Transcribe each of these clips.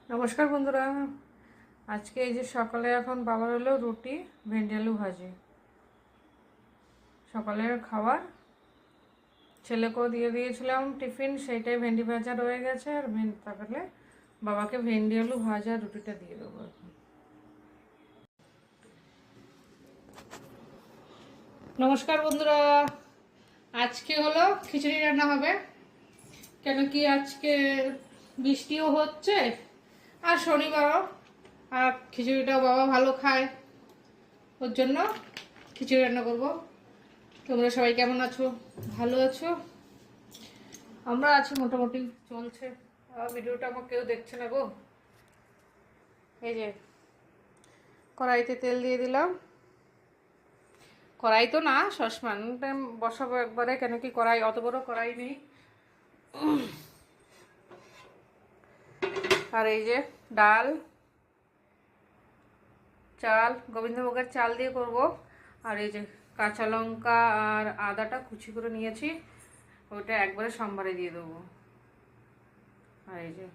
নমস্কার বন্ধুরা। আজকে এই যে সকালে এখন বাবার হলো রুটি ভেন্ডি আলু ভাজি সকালের খাবার। ছেলেকেও দিয়ে দিয়েছিলাম টিফিন, সেইটাই ভেন্ডি ভাজা রয়ে গেছে। আর তাহলে বাবাকে ভেন্ডি আলু ভাজা রুটিটা দিয়ে দেবো এখন। নমস্কার বন্ধুরা, আজকে হলো খিচুড়ি রান্না হবে। কেন কি আজকে বৃষ্টিও হচ্ছে আর শনিবারও, আর খিচুড়িটাও বাবা ভালো খায়, ওর জন্য খিচুড়ি রান্না করবো। তোমরা সবাই কেমন আছো? ভালো আছো? আমরা আছি মোটামুটি, চলছে। ভিডিওটা আমার কেউ দেখছে না গো। এই যে কড়াইতে তেল দিয়ে দিলাম। কড়াই তো না, সসপ্যান বসাবো একবারে, কেন কি কড়াই অত বড় কড়াই নেই। আর এই যে ডাল, চাল, গোবিন্দভোগের চাল দিয়ে করব। আর এই যে কাঁচা লঙ্কা আর আদাটা কুচি করে নিয়েছি, ওটা একবারে সম্বারে দিয়ে দেবো। আর এই যে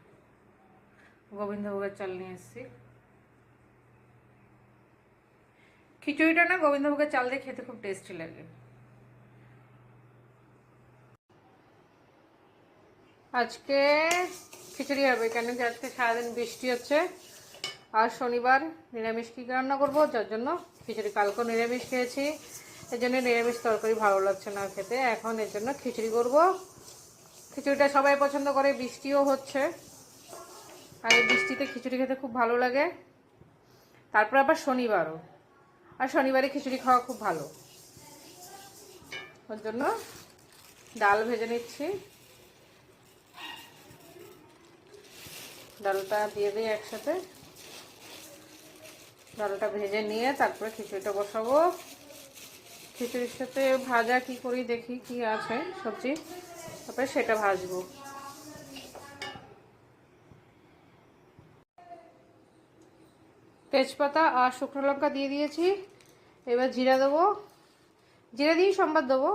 গোবিন্দভোগের চাল নিয়ে এসেছি। খিচুড়িটা না গোবিন্দভোগের চাল দিয়ে খেতে খুব টেস্টি লাগে। আজকে খিচুড়ি হবে, কেন কি আজকে সারাদিন বৃষ্টি হচ্ছে আর শনিবার নিরামিষ কী রান্না করবো, যার জন্য খিচুড়ি। কালকেও নিরামিষ খেয়েছি, এর জন্য নিরামিষ তরকারি ভালো লাগছে না খেতে, এখন এর জন্য খিচুড়ি করব। খিচুড়িটা সবাই পছন্দ করে, বৃষ্টিও হচ্ছে আর এই বৃষ্টিতে খিচুড়ি খেতে খুব ভালো লাগে। তারপর আবার শনিবারও, আর শনিবারে খিচুড়ি খাওয়া খুব ভালো, ওর জন্য ডাল ভেজে নিচ্ছি। ডালটা দিয়ে দিই একসাথে, ডালটা ভেজে নিয়ে তারপরে খিচুড়িটা বসাবো। খিচুড়ির সাথে ভাজা কি করি দেখি, কি আছে সবজি, তারপরে সেটা ভাজবো। তেজপাতা আর শুকনো লঙ্কা দিয়ে দিয়েছি, এবার জিরা দেবো। জিরা দিয়ে সম্বাদ দেবো।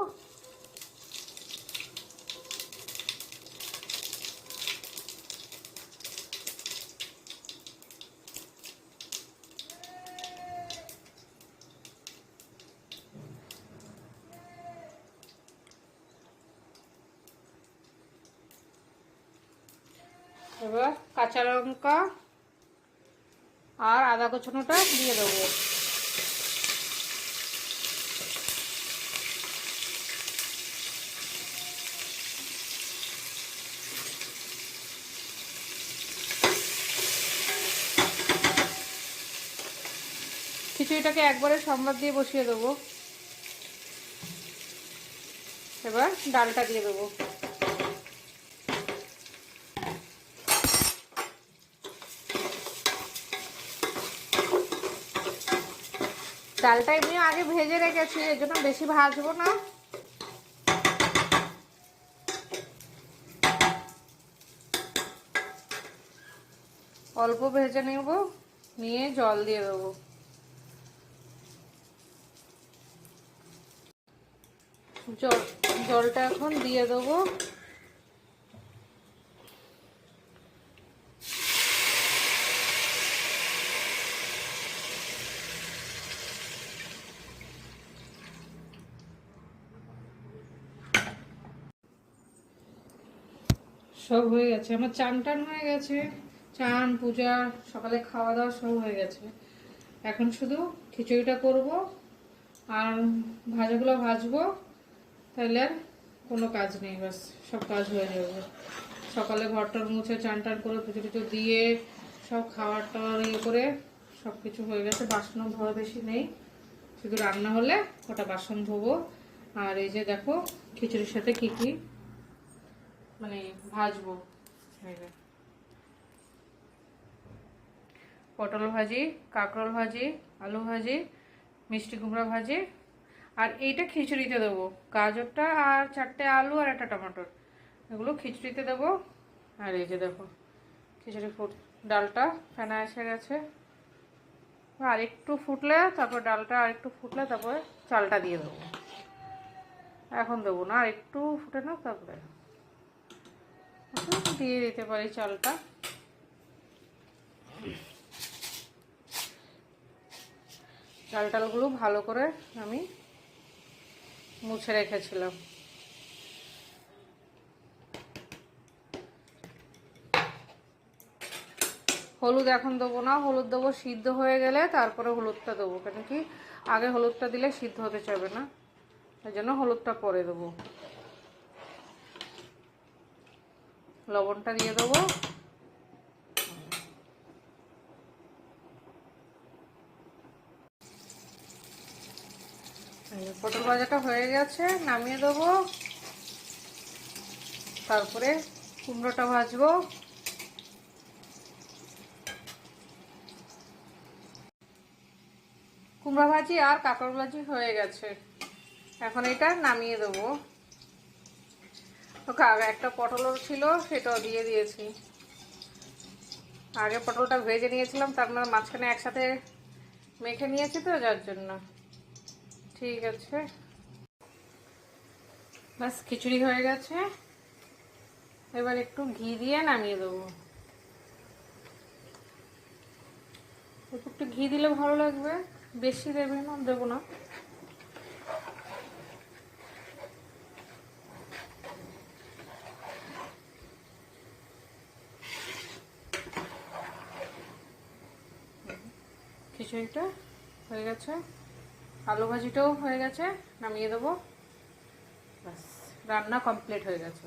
এবার কাঁচা লঙ্কা আর আদা কুচনোটা দিয়ে দেবো। খিচুড়িটাকে একবারে সম্বাদ দিয়ে বসিয়ে দেবো। এবার ডালটা দিয়ে দেবো। ডালটা এমনি আগে ভেজে রেখেছি, এর জন্য বেশি ভাজবো না। অল্প ভেজে নেব, নিয়ে জল দিয়ে দেবো। জলটা এখন দিয়ে দেবো। সব হয়ে গেছে, আমার চান টান হয়ে গেছে, চান পূজা সকালে খাওয়া দাওয়া সব হয়ে গেছে। এখন শুধু খিচুড়িটা করব আর ভাজাগুলো ভাজবো, তাহলে আর কোনো কাজ নেই, ব্যাস সব কাজ হয়ে যাবে। সকালে ঘরটার মুছে চান টান করে পুজো টুজো দিয়ে সব খাবার টাওয়ার ইয়ে করে সব কিছু হয়ে গেছে। বাসনও ধোয়া বেশি নেই, শুধু রান্না হলে ওটা বাসন ধোবো। আর এই যে দেখো খিচুড়ির সাথে কি কি মানে ভাজবো, পটল ভাজি, কাঁকরোল ভাজি, আলু ভাজি, মিষ্টি কুমড়া ভাজি। আর এইটা খিচুড়িতে দেবো, গাজরটা আর 4টে আলু আর একটা টমেটোর, এগুলো খিচুড়িতে দেবো। আর এই যে দেখো খিচুড়ি ডালটা ফেনা এসে গেছে, আর একটু ফুটলে তারপর ডালটা আর একটু ফুটলে তারপরে চালটা দিয়ে দেবো। এখন দেবো না, আর একটু ফুটে না তারপরে দিয়ে দিতে পারি চালটা। চাল টালগুলো ভালো করে আমি মুছে রেখেছিলাম। হলুদ এখন দেবো না, হলুদ দেবো সিদ্ধ হয়ে গেলে, তারপরে হলুদটা দেবো, কেন কি আগে হলুদটা দিলে সিদ্ধ হতে চাইবে না, এই জন্য হলুদটা পরে দেবো। লবণটা দিয়ে দেবো। পটল ভাজাটা হয়ে গেছে, নামিয়ে দেবো। তারপরে কুমড়োটা ভাজবো। কুমড়া ভাজি আর কাঁকড় ভাজি হয়ে গেছে, এখন এটা নামিয়ে দেবো। একটা পটলও ছিল, সেটাও দিয়ে দিয়েছি। আগে পটলটা ভেজে নিয়েছিলাম, তার মাঝখানে একসাথে মেখে নিয়েছি তো, যার জন্য। ঠিক আছে, বাস খিচুড়ি হয়ে গেছে। এবার একটু ঘি দিয়ে নামিয়ে দেবো। একটু ঘি দিলে ভালো লাগবে, বেশি দেবে না, দেবো না। খিচুড়িটা হয়ে গেছে, আলু ভাজিটাও হয়ে গেছে, নামিয়ে দেবো। বাস, রান্না কমপ্লিট হয়ে গেছে।